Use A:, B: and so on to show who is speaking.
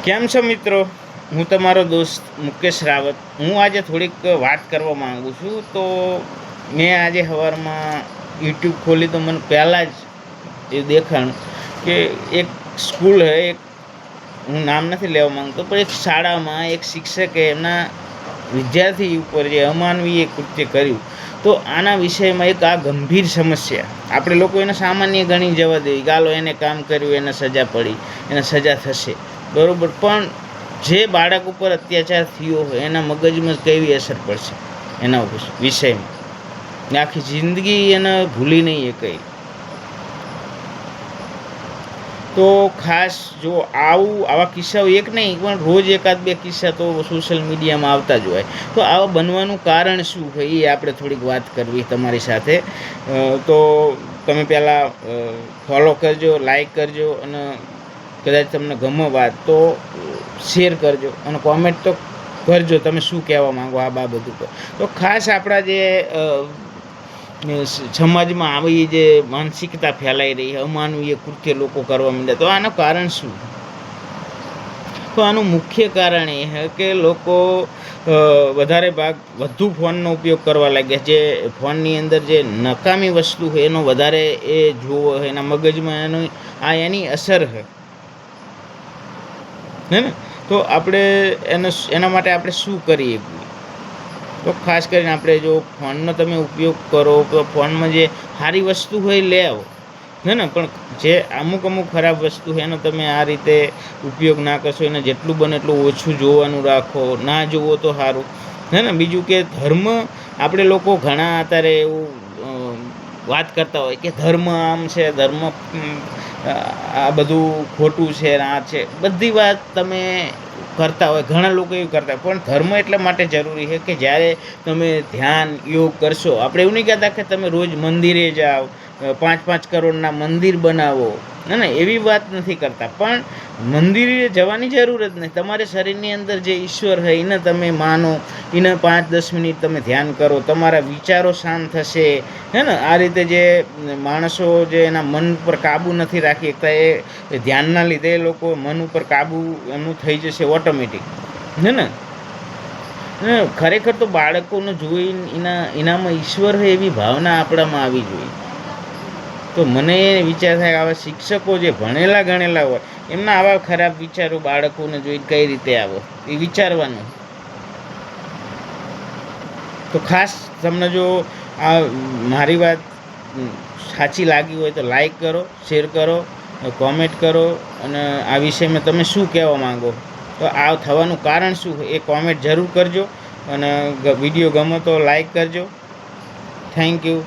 A: કેમ છો મિત્રો? હું તમારો દોસ્ત મુકેશ રાવત. હું આજે થોડીક વાત કરવા માગું છું. તો મેં આજે સવારમાં યુટ્યુબ ખોલી તો મને પહેલાં જ એ દેખાણ કે એક સ્કૂલ હે, એક હું નામ નથી લેવા માંગતો, પણ એક શાળામાં એક શિક્ષકે એમના વિદ્યાર્થી ઉપર જે અમાનવીય કૃત્ય કર્યું. તો આના વિષયમાં એક આ ગંભીર સમસ્યા આપણે લોકો એને સામાન્ય ગણી જવા દઈએ, ગાલો એને કામ કર્યું, એને સજા પડી, એને સજા થશે, બરાબર. પણ જે બાળક ઉપર અત્યાચાર થયો હોય એના મગજમાં કેવી અસર પડશે એના વિષયમાં, આખી જિંદગી એને ભૂલી નહીં એ કંઈ. તો ખાસ જો આવા કિસ્સાઓ એક નહીં પણ રોજ એકાદ બે કિસ્સા તો સોશિયલ મીડિયામાં આવતા જ હોય. તો આવા બનવાનું કારણ શું હોય એ આપણે થોડીક વાત કરવી તમારી સાથે. તો તમે પહેલાં ફોલો કરજો, લાઈક કરજો, અને કદાચ તમને ગમે વાત તો શેર કરજો, અને કોમેન્ટ તો કરજો તમે શું કહેવા માંગો આ બાબત ઉપર. તો ખાસ આપણા જે સમાજમાં આવી જે માનસિકતા ફેલાઈ રહી, અમાનવીય કૃત્ય લોકો કરવા માંડ્યા, તો આનું કારણ શું? તો આનું મુખ્ય કારણ એ છે કે લોકો વધુ ફોનનો ઉપયોગ કરવા લાગ્યા. જે ફોનની અંદર જે નકામી વસ્તુ હોય એનો વધારે એ જોવો હોય, એના મગજમાં એની અસર છે ને. તો આપણે એના માટે આપણે શું કરીએ? તો ખાસ કરીને આપણે જો ફોનનો તમે ઉપયોગ કરો તો ફોનમાં જે સારી વસ્તુ હોય લેવો ને, પણ જે અમુક ખરાબ વસ્તુ હોય એનો તમે આ રીતે ઉપયોગ ના કરશો. એને જેટલું બને એટલું ઓછું જોવાનું રાખો, ના જોવો તો સારું ને. બીજું કે ધર્મ, આપણે લોકો ઘણા અત્યારે એવું વાત કરતા હોય કે ધર્મ આમ છે, ધર્મ આ બધું ખોટું છે, આ છે, બધી વાત તમે કરતા હોય, ઘણા લોકો એવું કરતા હોય. પણ ધર્મ એટલા માટે જરૂરી છે કે જ્યારે તમે ધ્યાન યોગ કરશો, આપણે એવું નહીં કહેતા કે તમે રોજ મંદિરે જાઓ, 5-5 કરોડના મંદિર બનાવો, ને એવી વાત નથી કરતા. પણ મંદિરે જવાની જરૂર જ નહીં. તમારે શરીરની અંદર જે ઈશ્વર છે એને તમે માનો, એને 5-10 મિનિટ તમે ધ્યાન કરો, તમારા વિચારો શાંત થશે ને. આ રીતે જે માણસો જે એના મન ઉપર કાબૂ નથી રાખી શકતા, એ ધ્યાનના લીધે એ લોકો મન ઉપર કાબૂ એમનું થઈ જશે ઓટોમેટિક ને. ખરેખર તો બાળકોને જોઈને એનામાં ઈશ્વર છે એવી ભાવના આપણામાં આવી જોઈએ. તો મને વિચાર થાય આવા શિક્ષકો જે ભણેલા ગણેલા હોય એમના આવા ખરાબ વિચારો બાળકોને જોઈને કઈ રીતે આવે એ વિચારવાનું. તો ખાસ તમને જો આ મારી વાત સાચી લાગી હોય તો લાઈક કરો, શેર કરો, કોમેન્ટ કરો, અને આ વિષયમાં તમે શું કહેવા માંગો, તો આ થવાનું કારણ શું એ કોમેન્ટ જરૂર કરજો. અને વિડીયો ગમે તો લાઈક કરજો. Thank you.